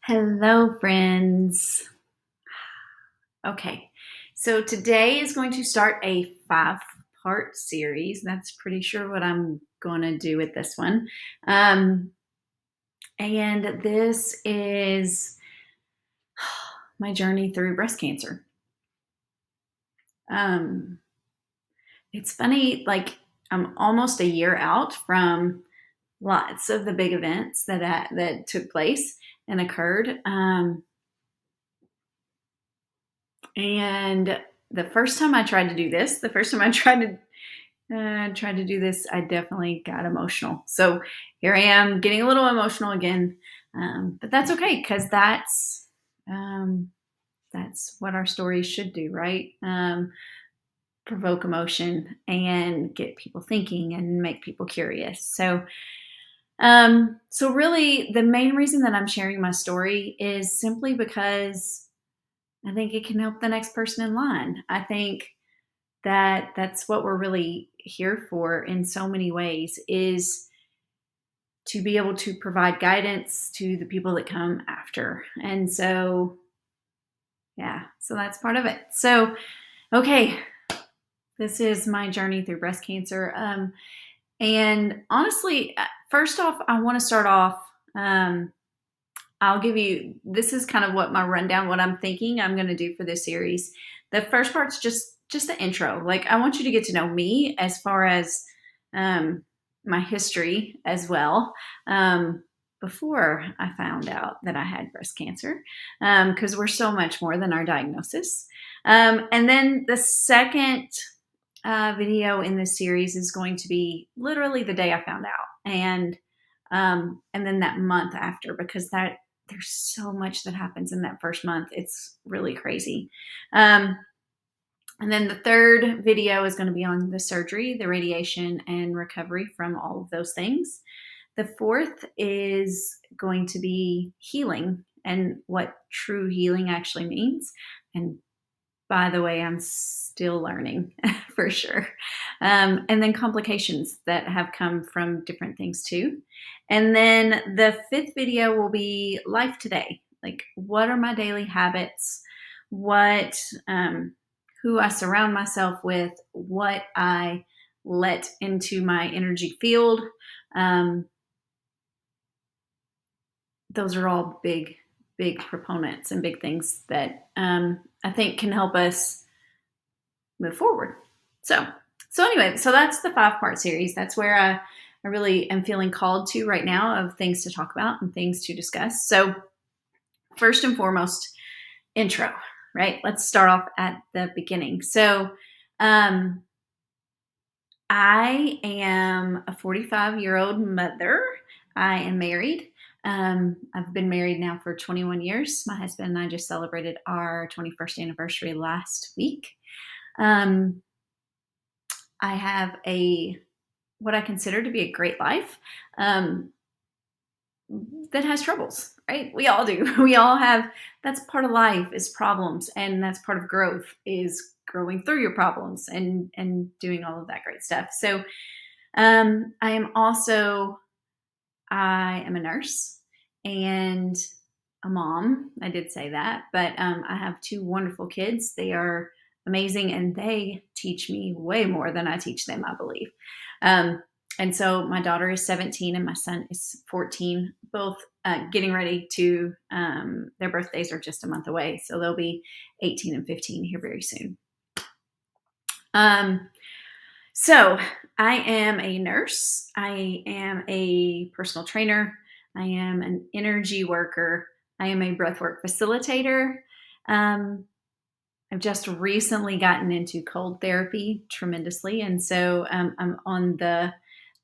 Hello, friends. Okay, so today is going to start a five-part series. That's pretty sure what I'm going to do with this one. Um, and this is my journey through breast cancer. Um, it's funny, like I'm almost a year out from lots of the big events that took place and occurred. And the first time I tried to do this, the first time I tried to do this, I definitely got emotional. So here I am getting a little emotional again, but that's okay because that's what our stories should do, right? Provoke emotion and get people thinking and make people curious. So really, the main reason that I'm sharing my story is simply because I think it can help the next person in line. I think that's what we're really here for in so many ways is to be able to provide guidance to the people that come after. And so, yeah, so that's part of it. So, okay, this is my journey through breast cancer. And honestly, first off, I want to start off. I'll give you this is kind of what my rundown, what I'm thinking I'm going to do for this series. The first part's just the intro. Like I want you to get to know me as far as um, my history as well. Before I found out that I had breast cancer, because we're so much more than our diagnosis. And then the second video in this series is going to be literally the day I found out, and then that month after, because that there's so much that happens in that first month. It's really crazy. And then the third video is going to be on the surgery, the radiation, and recovery from all of those things. The fourth is going to be healing and what true healing actually means. And by the way, I'm still learning for sure. And then complications that have come from different things too. And then the fifth video will be life today. Like, what are my daily habits? What, who I surround myself with, what I let into my energy field. Um, those are all big proponents and big things that I think can help us move forward. So anyway, so that's the five-part series. That's where I really am feeling called to right now of things to talk about and things to discuss. So first and foremost, intro, right? Let's start off at the beginning. So I am a 45-year-old mother. I am married. I've been married now for 21 years. My husband and I just celebrated our 21st anniversary last week. I have what I consider to be a great life that has troubles, right? We all do. We all have, that's part of life is problems. And that's part of growth is growing through your problems and doing all of that great stuff. So I am a nurse and a mom. I did say that, but I have two wonderful kids. They are amazing and they teach me way more than I teach them, I believe. And so my daughter is 17 and my son is 14, both getting ready to, their birthdays are just a month away. So they'll be 18 and 15 here very soon. So I am a nurse. I am a personal trainer. I am an energy worker. I am a breathwork facilitator. I've just recently gotten into cold therapy tremendously. And so I'm on the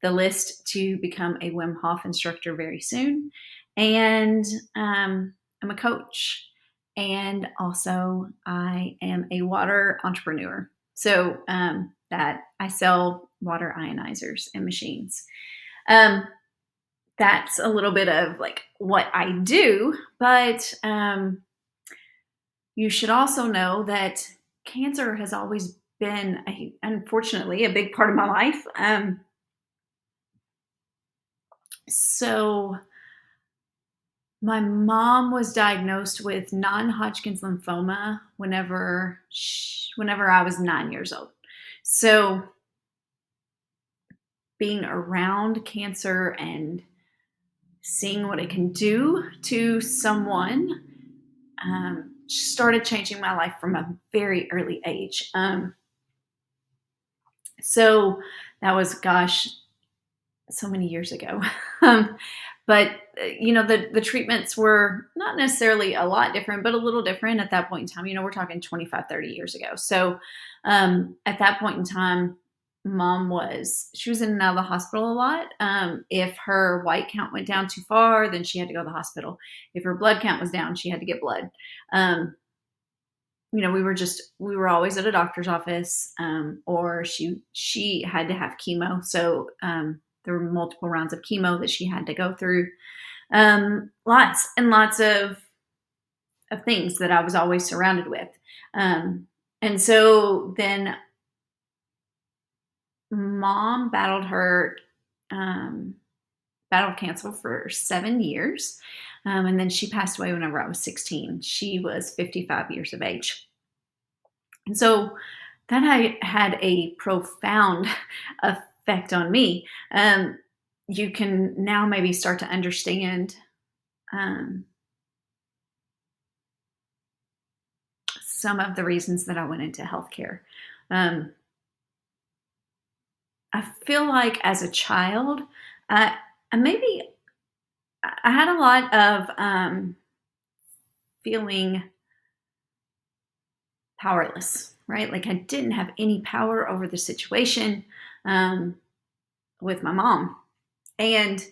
list to become a Wim Hof instructor very soon. And I'm a coach. And also I am a water entrepreneur. So that I sell water ionizers and machines. That's a little bit of like what I do, but you should also know that cancer has always been, unfortunately, a big part of my life. So My mom was diagnosed with non-Hodgkin's lymphoma whenever I was 9 years old. So being around cancer and seeing what it can do to someone started changing my life from a very early age. So that was, gosh, so many years ago. um, but the treatments were not necessarily a lot different, but a little different at that point in time. We're talking 25, 30 years ago. So at that point in time, she was in and out of the hospital a lot. If her white count went down too far, then she had to go to the hospital. If her blood count was down, she had to get blood. We were always at a doctor's office, or she had to have chemo. So there were multiple rounds of chemo that she had to go through. Lots and lots of things that I was always surrounded with. And so then mom battled cancer for 7 years. And then she passed away whenever I was 16. She was 55 years of age. And so that had a profound effect on me. You can now maybe start to understand some of the reasons that I went into healthcare. I feel like as a child, I maybe I had a lot of feeling powerless, right? Like I didn't have any power over the situation with my mom, and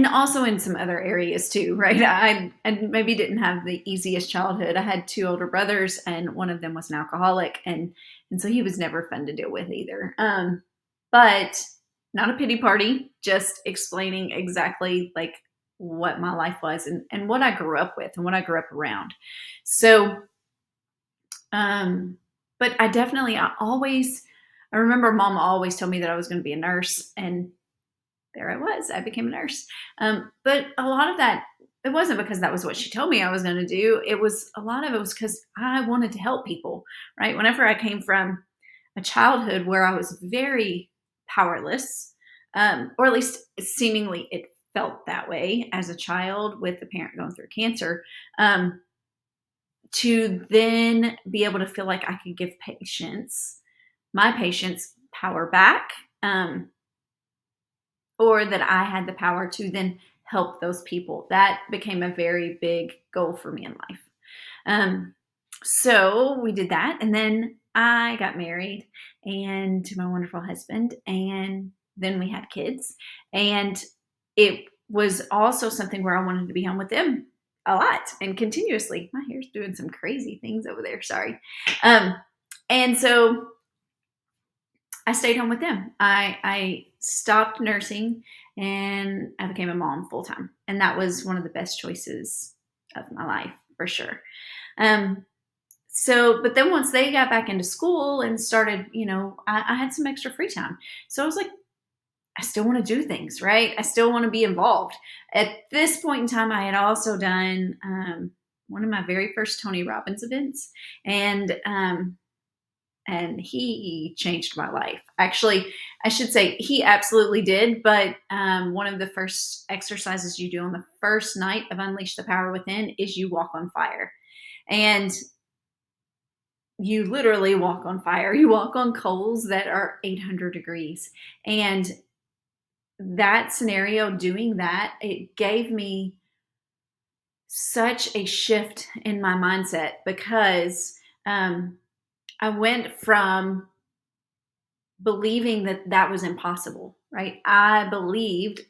also in some other areas too, right? I maybe didn't have the easiest childhood. I had two older brothers, and one of them was an alcoholic, and so he was never fun to deal with either. But not a pity party, just explaining exactly like what my life was and what I grew up with and what I grew up around. So, but I remember mom always told me that I was going to be a nurse, and there I was. I became a nurse. But a lot of that, it wasn't because that was what she told me I was going to do. A lot of it was because I wanted to help people, right? Whenever I came from a childhood where I was very powerless, or at least seemingly it felt that way as a child with the parent going through cancer, to then be able to feel like I could give my patients power back, or that I had the power to then help those people. That became a very big goal for me in life. So we did that, and then I got married and to my wonderful husband, and then we had kids, and it was also something where I wanted to be home with them a lot and continuously. My hair's doing some crazy things over there. Sorry. And so I stayed home with them. I stopped nursing and I became a mom full time. And that was one of the best choices of my life for sure. But then once they got back into school and started, I had some extra free time. So I was like, I still want to do things, right? I still want to be involved. At this point in time, I had also done one of my very first Tony Robbins events, and he changed my life. Actually, I should say he absolutely did. But one of the first exercises you do on the first night of Unleash the Power Within is you walk on fire, and you literally walk on fire. You walk on coals that are 800 degrees, and that scenario, doing that, it gave me such a shift in my mindset because I went from believing that was impossible, right? I believed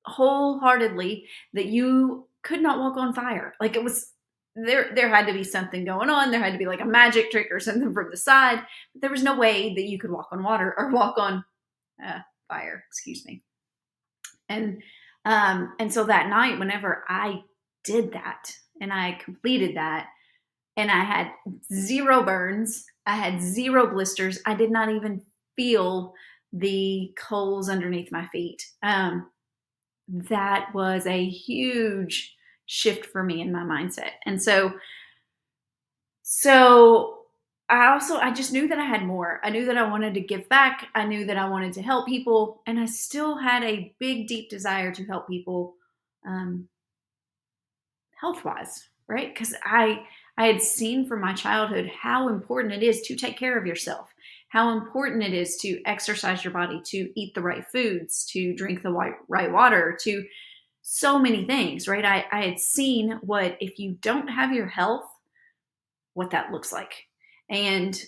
wholeheartedly that you could not walk on fire. Like it was there had to be something going on. There had to be like a magic trick or something from the side. But there was no way that you could walk on water or walk on fire. Excuse me. And so that night, whenever I did that and I completed that, and I had 0 burns, I had 0 blisters, I did not even feel the coals underneath my feet. That was a huge, shift for me in my mindset. And so I just knew that I had more. I knew that I wanted to give back. I knew that I wanted to help people, and I still had a big, deep desire to help people, um, health wise, right? Because I had seen from my childhood how important it is to take care of yourself, how important it is to exercise your body, to eat the right foods, to drink the right water, to so many things, right? I had seen what, if you don't have your health, what that looks like. And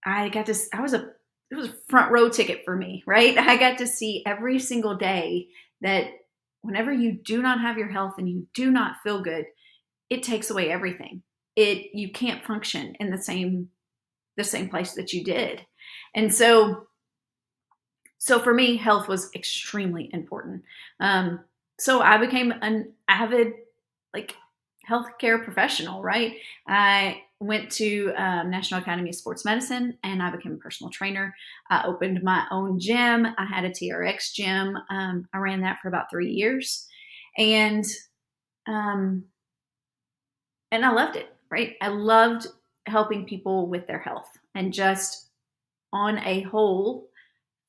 I got to, I was a, it was a front row ticket for me, right? I got to see every single day that whenever you do not have your health and you do not feel good, it takes away everything. You can't function in the same place that you did. And so for me, health was extremely important. So I became an avid, like, healthcare professional, right? I went to National Academy of Sports Medicine and I became a personal trainer. I opened my own gym. I had a TRX gym. I ran that for about 3 years, and um, and I loved it. Right? I loved helping people with their health and just on a whole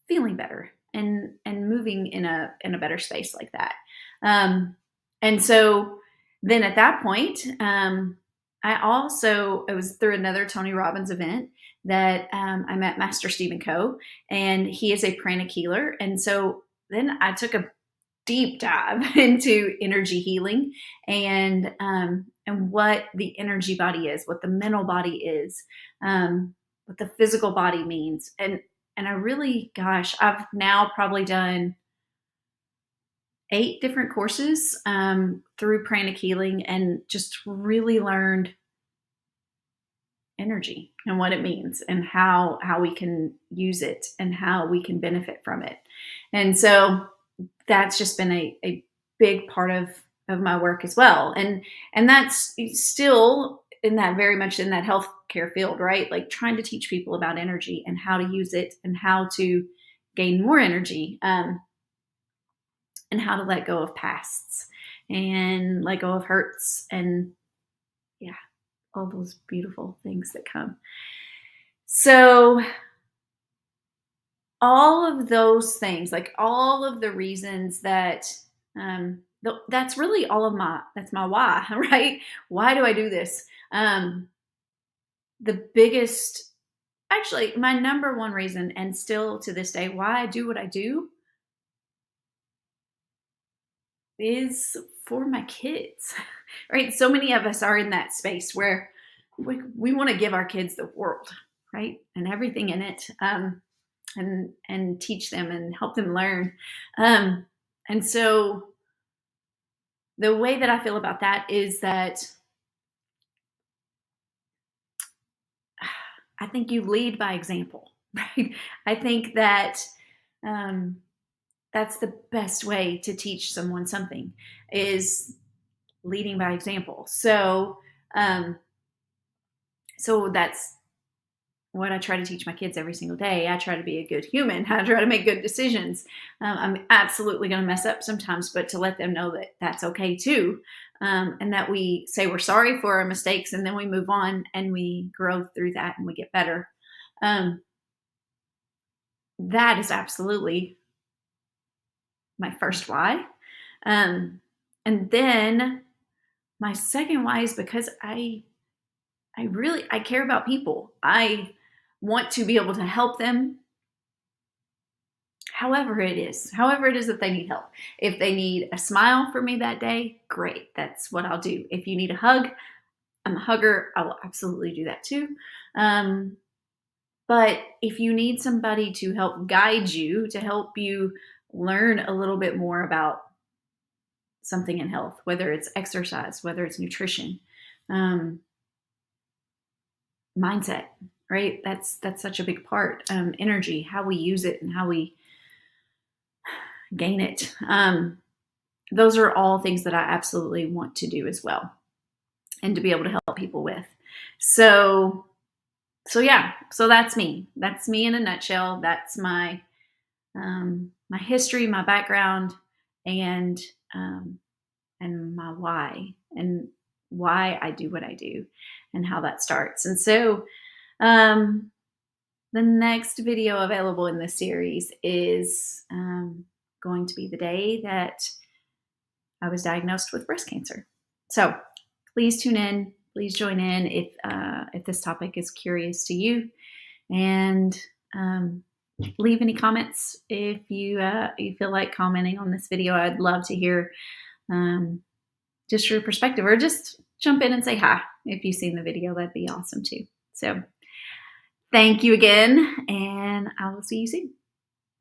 feeling better and moving in a better space like that. Um, and so then at that point, it was through another Tony Robbins event that I met Master Stephen Coe, and he is a pranic healer. And so then I took a deep dive into energy healing and what the energy body is, what the mental body is, what the physical body means, and I really, gosh, I've now probably done 8 different courses through pranic healing, and just really learned energy and what it means and how we can use it and how we can benefit from it. And so that's just been a big part of my work as well. And that's still in that, very much in that healthcare field, right? Like trying to teach people about energy and how to use it and how to gain more energy, and how to let go of pasts and let go of hurts, and yeah, all those beautiful things that come. So all of those things, like all of the reasons that, that's really all of that's my why, right? Why do I do this? The biggest, actually, my number one reason, and still to this day, why I do what I do is for my kids, right? So many of us are in that space where we want to give our kids the world, right? And everything in it. And teach them and help them learn. And so the way that I feel about that is that I think you lead by example, right? I think that um, that's the best way to teach someone something, is leading by example. Um, so that's what I try to teach my kids every single day. I try to be a good human. I try to make good decisions. I'm absolutely going to mess up sometimes, but to let them know that that's okay too. And that we say we're sorry for our mistakes, and then we move on and we grow through that and we get better. Um, that is absolutely my first why. And then my second why is because I care about people. I want to be able to help them however it is that they need help. If they need a smile from me that day, great. That's what I'll do. If you need a hug, I'm a hugger. I will absolutely do that too. But if you need somebody to help guide you, to help you learn a little bit more about something in health, whether it's exercise, whether it's nutrition, um, mindset, right? That's such a big part. Energy, how we use it and how we gain it. Those are all things that I absolutely want to do as well, and to be able to help people with. So yeah, so that's me. That's me in a nutshell. That's my history, my background, and um, and my why. and why I do what I do and how that starts. And so, um, the next video available in this series is going to be the day that I was diagnosed with breast cancer. So please tune in. Please join in if this topic is curious to you, and leave any comments if you feel like commenting on this video. I'd love to hear just your perspective, or just jump in and say hi if you've seen the video. That'd be awesome too. So thank you again, and I will see you soon.